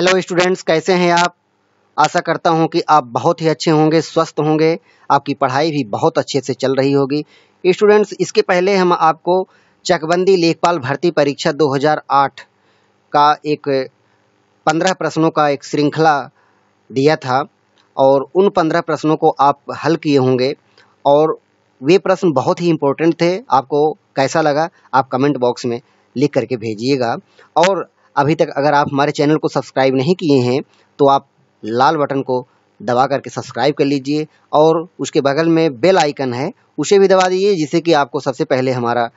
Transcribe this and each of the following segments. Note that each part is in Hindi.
हेलो स्टूडेंट्स, कैसे हैं आप? आशा करता हूं कि आप बहुत ही अच्छे होंगे, स्वस्थ होंगे, आपकी पढ़ाई भी बहुत अच्छे से चल रही होगी। स्टूडेंट्स, इसके पहले हम आपको चकबंदी लेखपाल भर्ती परीक्षा 2008 का एक 15 प्रश्नों का एक श्रृंखला दिया था और उन 15 प्रश्नों को आप हल किए होंगे और वे प्रश्न बहुत ही इम्पोर्टेंट थे। आपको कैसा लगा आप कमेंट बॉक्स में लिख करके भेजिएगा। और अभी तक अगर आप हमारे चैनल को सब्सक्राइब नहीं किए हैं तो आप लाल बटन को दबा करके सब्सक्राइब कर लीजिए और उसके बगल में बेल आइकन है उसे भी दबा दीजिए, जिससे कि आपको सबसे पहले हमारा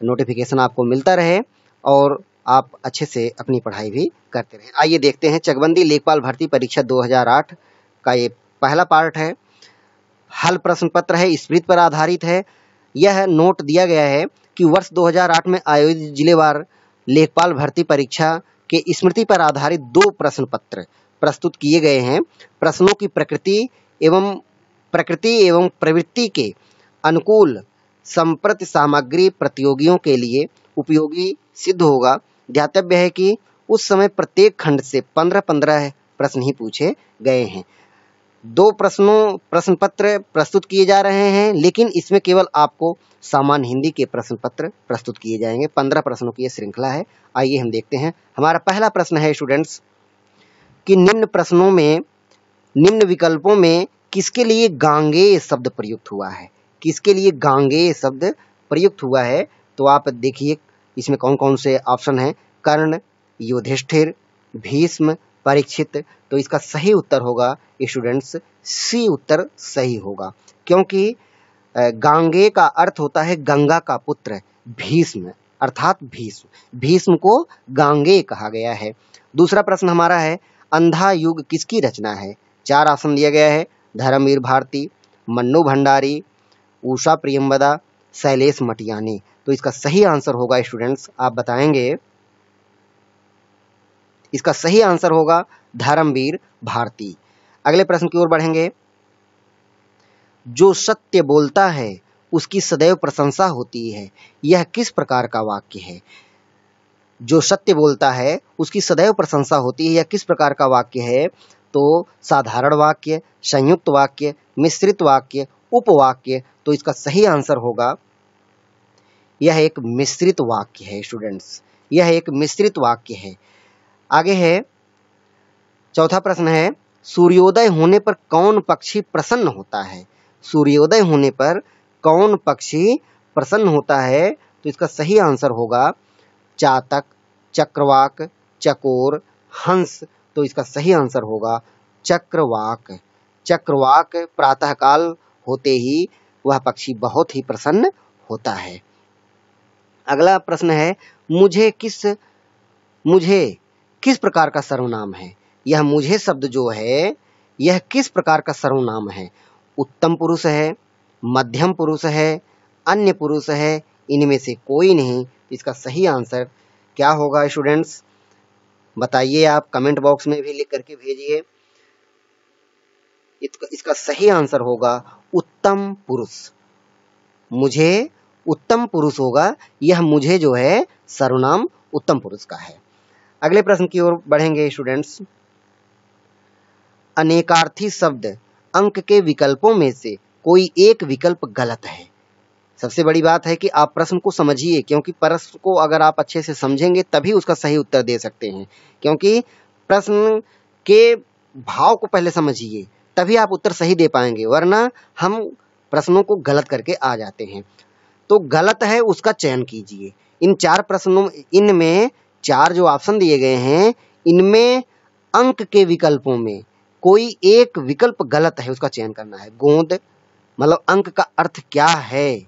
नोटिफिकेशन आपको मिलता रहे और आप अच्छे से अपनी पढ़ाई भी करते रहें। आइए देखते हैं चकबंदी लेखपाल भर्ती परीक्षा 2008 का ये पहला पार्ट है। हल प्रश्न पत्र है, स्मृति पर आधारित है। यह नोट दिया गया है कि वर्ष 2008 में आयोजित जिलेवार लेखपाल भर्ती परीक्षा के स्मृति पर आधारित 2 प्रश्न पत्र प्रस्तुत किए गए हैं। प्रश्नों की प्रकृति एवं प्रवृत्ति के अनुकूल संप्रति सामग्री प्रतियोगियों के लिए उपयोगी सिद्ध होगा। ध्यातव्य है कि उस समय प्रत्येक खंड से 15-15 प्रश्न ही पूछे गए हैं। 2 प्रश्न पत्र प्रस्तुत किए जा रहे हैं, लेकिन इसमें केवल आपको सामान्य हिंदी के प्रश्न पत्र प्रस्तुत किए जाएंगे। 15 प्रश्नों की यह श्रृंखला है। आइए हम देखते हैं। हमारा पहला प्रश्न है स्टूडेंट्स कि निम्न विकल्पों में किसके लिए गांगेय शब्द प्रयुक्त हुआ है? किसके लिए गांगेय शब्द प्रयुक्त हुआ है? तो आप देखिए इसमें कौन कौन से ऑप्शन हैं। कर्ण, युधिष्ठिर, भीष्म, परीक्षित। तो इसका सही उत्तर होगा स्टूडेंट्स सी उत्तर सही होगा, क्योंकि गांगेय का अर्थ होता है गंगा का पुत्र भीष्म, अर्थात भीष्म को गांगेय कहा गया है। दूसरा प्रश्न हमारा है अंधा युग किसकी रचना है? 4 ऑप्शन दिया गया है। धर्मवीर भारती, मन्नू भंडारी, उषा प्रियंवदा, शैलेश मटियानी। तो इसका सही आंसर होगा स्टूडेंट्स, आप बताएंगे। इसका सही आंसर होगा धर्मवीर भारती। अगले प्रश्न की ओर बढ़ेंगे। जो सत्य बोलता है उसकी सदैव प्रशंसा होती है, यह किस प्रकार का वाक्य है? जो सत्य बोलता है उसकी सदैव प्रशंसा होती है, यह किस प्रकार का वाक्य है? तो साधारण वाक्य, संयुक्त वाक्य, मिश्रित वाक्य, उपवाक्य। तो इसका सही आंसर होगा यह एक मिश्रित वाक्य है स्टूडेंट्स, यह एक मिश्रित वाक्य है। आगे है चौथा प्रश्न है सूर्योदय होने पर कौन पक्षी प्रसन्न होता है? सूर्योदय होने पर कौन पक्षी प्रसन्न होता है? तो इसका सही आंसर होगा चातक, चक्रवाक, चकोर, हंस। तो इसका सही आंसर होगा चक्रवाक। चक्रवाक प्रातःकाल होते ही वह पक्षी बहुत ही प्रसन्न होता है। अगला प्रश्न है मुझे किस प्रकार का सर्वनाम है? यह मुझे शब्द जो है यह किस प्रकार का सर्वनाम है? उत्तम पुरुष है, मध्यम पुरुष है, अन्य पुरुष है, इनमें से कोई नहीं। इसका सही आंसर क्या होगा स्टूडेंट्स? बताइए, आप कमेंट बॉक्स में भी लिख करके भेजिए। इसका सही आंसर होगा उत्तम पुरुष। मुझे उत्तम पुरुष होगा, यह मुझे जो है सर्वनाम उत्तम पुरुष का है। अगले प्रश्न की ओर बढ़ेंगे स्टूडेंट्स। अनेकार्थी शब्द अंक के विकल्पों में से कोई एक विकल्प गलत है। सबसे बड़ी बात है कि आप प्रश्न को समझिए, क्योंकि प्रश्न को अगर आप अच्छे से समझेंगे तभी उसका सही उत्तर दे सकते हैं। क्योंकि प्रश्न के भाव को पहले समझिए, तभी आप उत्तर सही दे पाएंगे, वरना हम प्रश्नों को गलत करके आ जाते हैं। तो गलत है उसका चयन कीजिए। इन 4 प्रश्नों इनमें 4 जो ऑप्शन दिए गए हैं, इनमें अंक के विकल्पों में कोई एक विकल्प गलत है, उसका चयन करना है। गोंद मतलब अंक का अर्थ क्या है,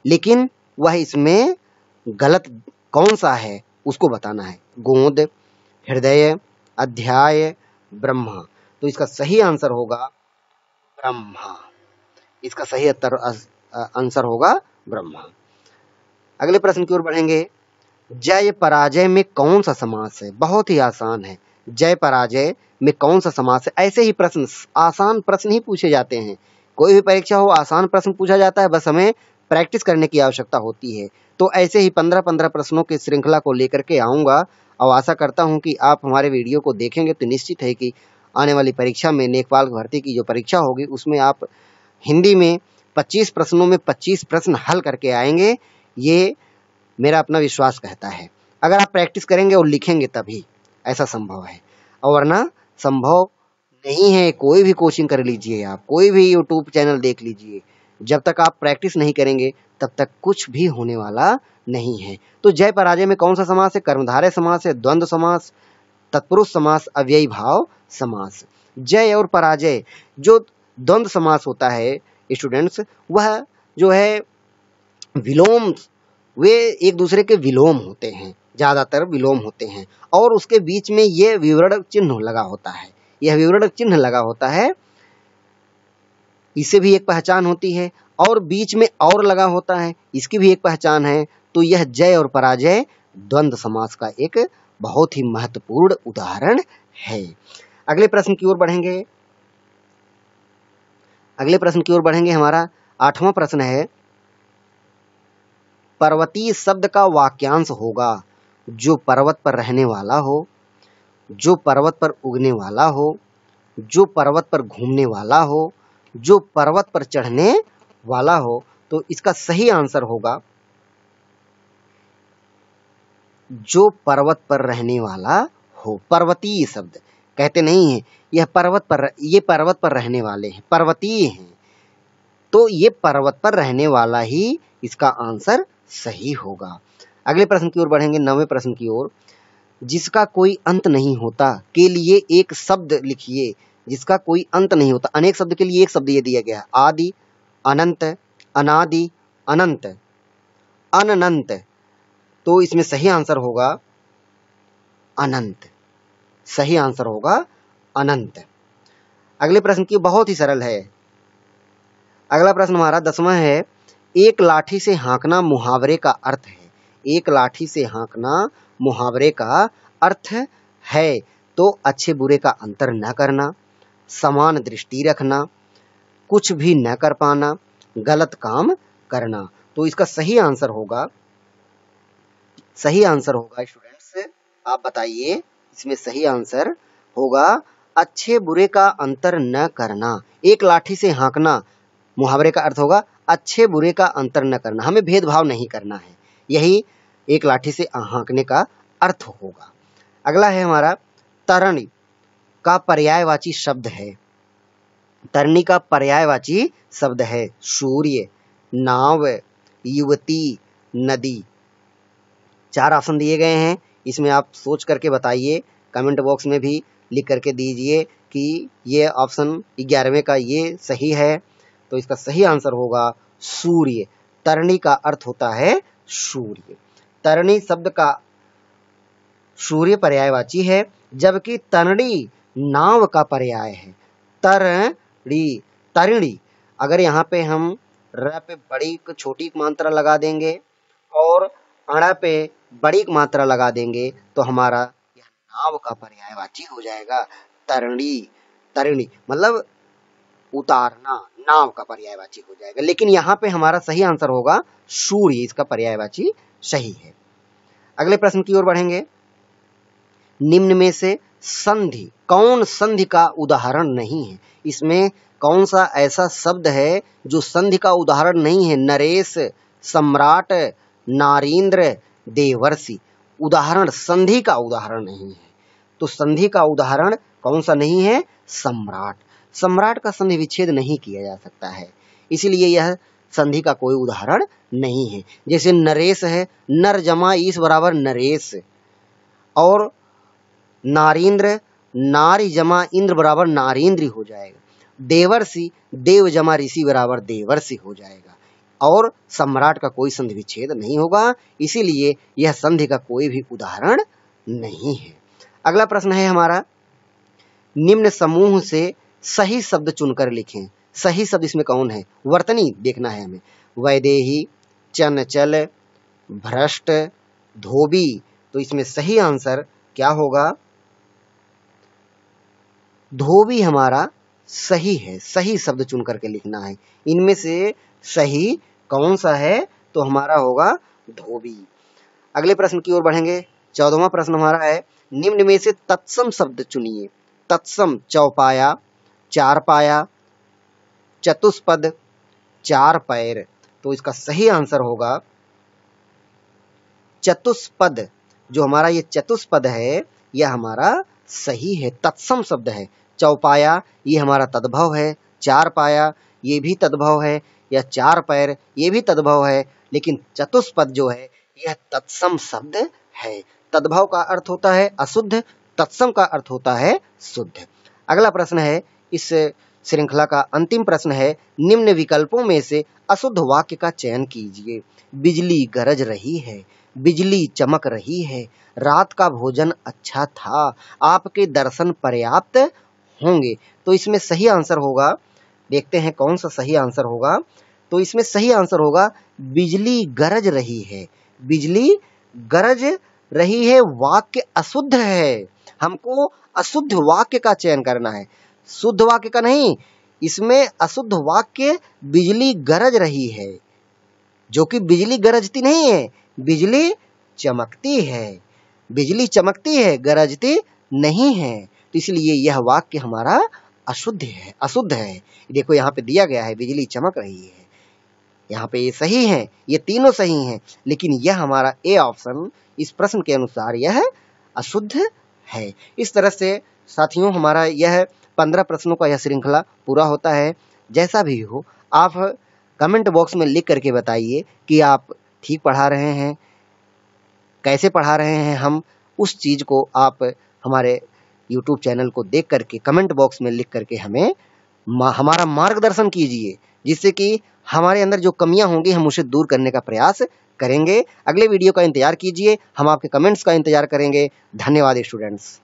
लेकिन वह इसमें गलत कौन सा है उसको बताना है। गोंद, हृदय, अध्याय, ब्रह्मा। तो इसका सही आंसर होगा ब्रह्मा। इसका सही आंसर होगा ब्रह्मा। अगले प्रश्न की ओर बढ़ेंगे। जय पराजय में कौन सा समास है? बहुत ही आसान है। जय पराजय में कौन सा समास है? ऐसे ही प्रश्न, आसान प्रश्न ही पूछे जाते हैं। कोई भी परीक्षा हो आसान प्रश्न पूछा जाता है, बस हमें प्रैक्टिस करने की आवश्यकता होती है। तो ऐसे ही 15-15 प्रश्नों की श्रृंखला को लेकर के आऊँगा और आशा करता हूँ कि आप हमारे वीडियो को देखेंगे तो निश्चित है कि आने वाली परीक्षा में लेखपाल भर्ती की जो परीक्षा होगी उसमें आप हिंदी में 25 प्रश्नों में 25 प्रश्न हल करके आएंगे, ये मेरा अपना विश्वास कहता है। अगर आप प्रैक्टिस करेंगे और लिखेंगे तभी ऐसा संभव है, और वरना संभव नहीं है। कोई भी कोचिंग कर लीजिए, आप कोई भी यूट्यूब चैनल देख लीजिए, जब तक आप प्रैक्टिस नहीं करेंगे तब तक कुछ भी होने वाला नहीं है। तो जय पराजय में कौन सा समास है? कर्मधारय समास है, द्वंद्व समास, तत्पुरुष समास, अव्ययी भाव समास। जय और पराजय, जो द्वंद्व समास होता है स्टूडेंट्स, वह जो है विलोम, वे एक दूसरे के विलोम होते हैं, ज्यादातर विलोम होते हैं, और उसके बीच में ये विवरण चिन्ह लगा होता है। यह विवरण चिन्ह लगा होता है, इसे भी एक पहचान होती है, और बीच में और लगा होता है, इसकी भी एक पहचान है। तो यह जय और पराजय द्वंद्व समास का एक बहुत ही महत्वपूर्ण उदाहरण है। अगले प्रश्न की ओर बढ़ेंगे। हमारा 8वां प्रश्न है, पर्वतीय शब्द का वाक्यांश होगा जो पर्वत पर रहने वाला हो, जो पर्वत पर उगने वाला हो, जो पर्वत पर घूमने वाला हो, जो पर्वत पर चढ़ने वाला हो। तो इसका सही आंसर होगा जो पर्वत पर रहने वाला हो। पर्वतीय शब्द कहते नहीं है ये पर्वत पर रहने वाले हैं, पर्वतीय हैं, तो ये पर्वत पर रहने वाला ही इसका आंसर सही होगा। अगले प्रश्न की ओर बढ़ेंगे, 9वें प्रश्न की ओर। जिसका कोई अंत नहीं होता के लिए एक शब्द लिखिए। जिसका कोई अंत नहीं होता, अनेक शब्द के लिए एक शब्द ये दिया गया है, आदि, अनंत, अनादि, अनंत, अनंत। तो इसमें सही आंसर होगा अनंत, सही आंसर होगा अनंत। अगले प्रश्न की बहुत ही सरल है। अगला प्रश्न हमारा 10वां है, एक लाठी से हाँकना मुहावरे का अर्थ है। एक लाठी से हाँकना मुहावरे का अर्थ है। तो अच्छे बुरे का अंतर न करना, समान दृष्टि रखना, कुछ भी न कर पाना, गलत काम करना। तो इसका सही आंसर होगा स्टूडेंट्स, आप बताइए, इसमें सही आंसर होगा अच्छे बुरे का अंतर न करना। एक लाठी से हाँकना मुहावरे का अर्थ होगा अच्छे बुरे का अंतर न करना, हमें भेदभाव नहीं करना है, यही एक लाठी से हाँकने का अर्थ होगा। अगला है हमारा, तरणी का पर्यायवाची शब्द है। तरणी का पर्यायवाची शब्द है सूर्य, नाव, युवती, नदी। 4 ऑप्शन दिए गए हैं, इसमें आप सोच करके बताइए, कमेंट बॉक्स में भी लिख करके दीजिए कि ये ऑप्शन 11वें का ये सही है। तो इसका सही आंसर होगा सूर्य। तरणी का अर्थ होता है सूर्य। तरणी शब्द का सूर्य पर्यायवाची है, जबकि तरणि नाव का पर्याय है। तरिणी, अगर यहाँ पे हम र पे बड़ी छोटी मात्रा लगा देंगे और अड़ा पे बड़ी मात्रा लगा देंगे तो हमारा यह नाव का पर्यायवाची हो जाएगा। तरिणी मतलब उतारना, नाव का पर्यायवाची हो जाएगा। लेकिन यहाँ पे हमारा सही आंसर होगा सूर्य, इसका पर्यायवाची सही है। अगले प्रश्न की ओर बढ़ेंगे। निम्न में से संधि, कौन संधि का उदाहरण नहीं है? इसमें कौन सा ऐसा शब्द है जो संधि का उदाहरण नहीं है? नरेश, सम्राट, नारींद्र, देवर्षि। उदाहरण, संधि का उदाहरण नहीं है। तो संधि का उदाहरण कौन सा नहीं है? सम्राट। सम्राट का संधि विच्छेद नहीं किया जा सकता है, इसीलिए यह संधि का कोई उदाहरण नहीं है। जैसे नरेश है, नर जमा ईस बराबर नरेश, और नारींद्र, नारी जमा इंद्र बराबर नारींद्र हो जाएगा। देवर्षि, देव जमा ऋषि बराबर देवर्षि हो जाएगा। और सम्राट का कोई संधि विच्छेद नहीं होगा, इसीलिए यह संधि का कोई भी उदाहरण नहीं है। अगला प्रश्न है हमारा, निम्न समूह से सही शब्द चुनकर लिखें। सही शब्द इसमें कौन है? वर्तनी देखना है हमें। वैदेही, चंचल, भ्रष्ट, धोबी। तो इसमें सही आंसर क्या होगा? धोबी हमारा सही है। सही शब्द चुन करके लिखना है। इनमें से सही कौन सा है? तो हमारा होगा धोबी। अगले प्रश्न की ओर बढ़ेंगे। 14वां प्रश्न हमारा है, निम्न में से तत्सम शब्द चुनिए। तत्सम चौपाया, चार पाया, चतुष्पद, चार पैर। तो इसका सही आंसर होगा चतुष्पद। जो हमारा ये चतुष्पद है यह हमारा सही है, तत्सम शब्द है। चौपाया ये हमारा तद्भव है, चार पाया ये भी तद्भव है, या चार पैर ये भी तद्भव है, लेकिन चतुष्पद जो है यह तत्सम शब्द है। तद्भव का अर्थ होता है अशुद्ध, तत्सम का अर्थ होता है शुद्ध। अगला प्रश्न है, इस श्रृंखला का अंतिम प्रश्न है, निम्न विकल्पों में से अशुद्ध वाक्य का चयन कीजिए। बिजली गरज रही है, बिजली चमक रही है, रात का भोजन अच्छा था, आपके दर्शन पर्याप्त होंगे। तो इसमें सही आंसर होगा, देखते हैं कौन सा सही आंसर होगा। तो इसमें सही आंसर होगा बिजली गरज रही है। बिजली गरज रही है वाक्य अशुद्ध है, हमको अशुद्ध वाक्य का चयन करना है, शुद्ध वाक्य का नहीं। इसमें अशुद्ध वाक्य बिजली गरज रही है, जो कि बिजली गरजती नहीं है, बिजली चमकती है। बिजली चमकती है, गरजती नहीं है, तो इसलिए यह वाक्य हमारा अशुद्ध है, अशुद्ध है। देखो यहाँ पे दिया गया है बिजली चमक रही है, यहाँ पे ये सही है, ये तीनों सही हैं, लेकिन यह हमारा ए ऑप्शन इस प्रश्न के अनुसार यह अशुद्ध है। इस तरह से साथियों हमारा यह 15 प्रश्नों का यह श्रृंखला पूरा होता है। जैसा भी हो आप कमेंट बॉक्स में लिख करके बताइए कि आप ठीक पढ़ा रहे हैं, कैसे पढ़ा रहे हैं। हम उस चीज़ को आप हमारे YouTube चैनल को देख करके कमेंट बॉक्स में लिख करके हमें हमारा मार्गदर्शन कीजिए, जिससे कि हमारे अंदर जो कमियां होंगी हम उसे दूर करने का प्रयास करेंगे। अगले वीडियो का इंतजार कीजिए, हम आपके कमेंट्स का इंतजार करेंगे। धन्यवाद स्टूडेंट्स।